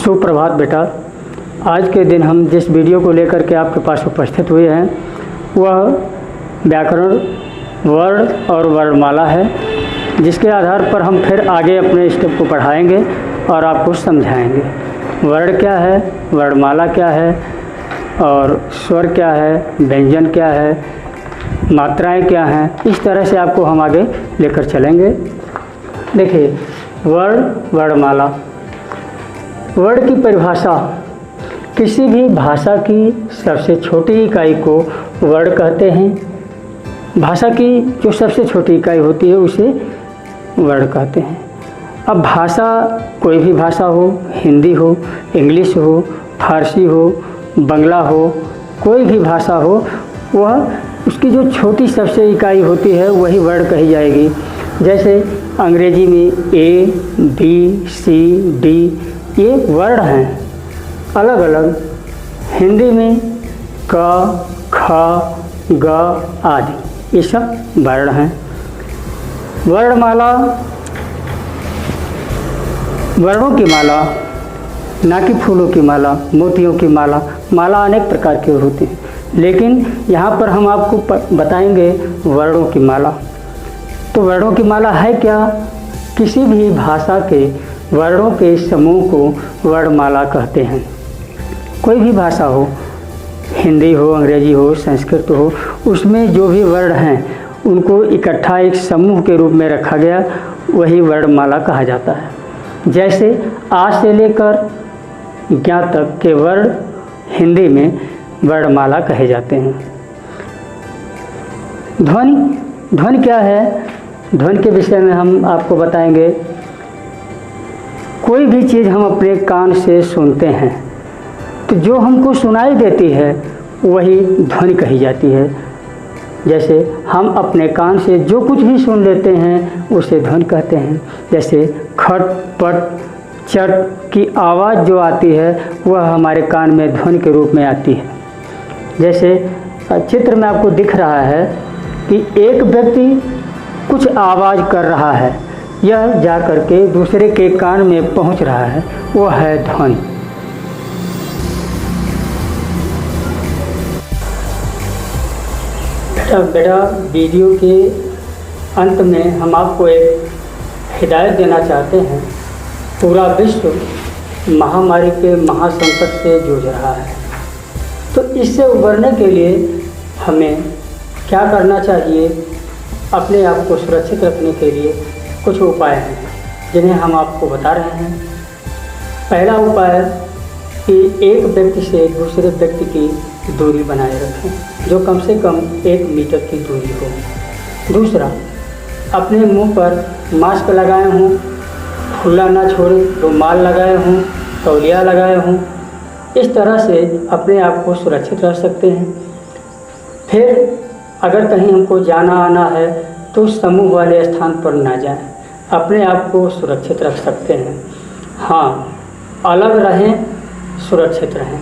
सुप्रभात बेटा। आज के दिन हम जिस वीडियो को लेकर के आपके पास उपस्थित हुए हैं वह व्याकरण, वर्ण और वर्णमाला है, जिसके आधार पर हम फिर आगे अपने स्टेप को पढ़ाएंगे और आपको समझाएंगे। वर्ण क्या है, वर्णमाला क्या है और स्वर क्या है, व्यंजन क्या है, मात्राएं क्या हैं, इस तरह से आपको हम आगे लेकर चलेंगे। देखिए, वर्ण, वर्णमाला। वर्ण की परिभाषा, किसी भी भाषा की सबसे छोटी इकाई को वर्ण कहते हैं। भाषा की जो सबसे छोटी इकाई होती है उसे वर्ण कहते हैं। अब भाषा, कोई भी भाषा हो, हिंदी हो, इंग्लिश हो, फारसी हो, बंगला हो, कोई भी भाषा हो, वह उसकी जो छोटी सबसे इकाई होती है वही वर्ण कही जाएगी। जैसे अंग्रेजी में ए, बी, सी, डी ये वर्ण हैं अलग अलग। हिंदी में क, ख, ग आदि ये सब वर्ण हैं। वर्णमाला, वर्णों की माला, ना कि फूलों की माला, मोतियों की माला। माला अनेक प्रकार की होती है, लेकिन यहाँ पर हम आपको बताएंगे वर्णों की माला। तो वर्णों की माला है क्या? किसी भी भाषा के वर्णों के समूह को वर्णमाला कहते हैं। कोई भी भाषा हो, हिंदी हो, अंग्रेजी हो, संस्कृत हो, उसमें जो भी वर्ण हैं उनको इकट्ठा एक समूह के रूप में रखा गया, वही वर्णमाला कहा जाता है। जैसे आ से लेकर ज्ञ तक के वर्ण हिंदी में वर्णमाला कहे जाते हैं। ध्वनि, ध्वनि क्या है? ध्वनि के विषय में हम आपको बताएंगे। कोई भी चीज़ हम अपने कान से सुनते हैं तो जो हमको सुनाई देती है वही ध्वनि कही जाती है। जैसे हम अपने कान से जो कुछ भी सुन लेते हैं उसे ध्वनि कहते हैं। जैसे खट, पट, चट की आवाज़ जो आती है वह हमारे कान में ध्वनि के रूप में आती है। जैसे चित्र में आपको दिख रहा है कि एक व्यक्ति कुछ आवाज़ कर रहा है, यह जा कर के दूसरे के कान में पहुंच रहा है, वह है ध्वनि। बेटा, वीडियो के अंत में हम आपको एक हिदायत देना चाहते हैं। पूरा विश्व महामारी के महासंकट से जूझ रहा है, तो इससे उबरने के लिए हमें क्या करना चाहिए? अपने आप को सुरक्षित रखने के लिए कुछ उपाय हैं जिन्हें हम आपको बता रहे हैं। पहला उपाय कि एक व्यक्ति से दूसरे व्यक्ति की दूरी बनाए रखें, जो कम से कम 1 मीटर की दूरी हो। दूसरा, अपने मुंह पर मास्क लगाए हों, खुला ना छोड़ें, रुमाल लगाए हों, तौलिया लगाए हों। इस तरह से अपने आप को सुरक्षित रख सकते हैं। फिर अगर कहीं हमको जाना आना है तो समूह वाले स्थान पर ना जाएं, अपने आप को सुरक्षित रख सकते हैं। हाँ, अलग रहें, सुरक्षित रहें।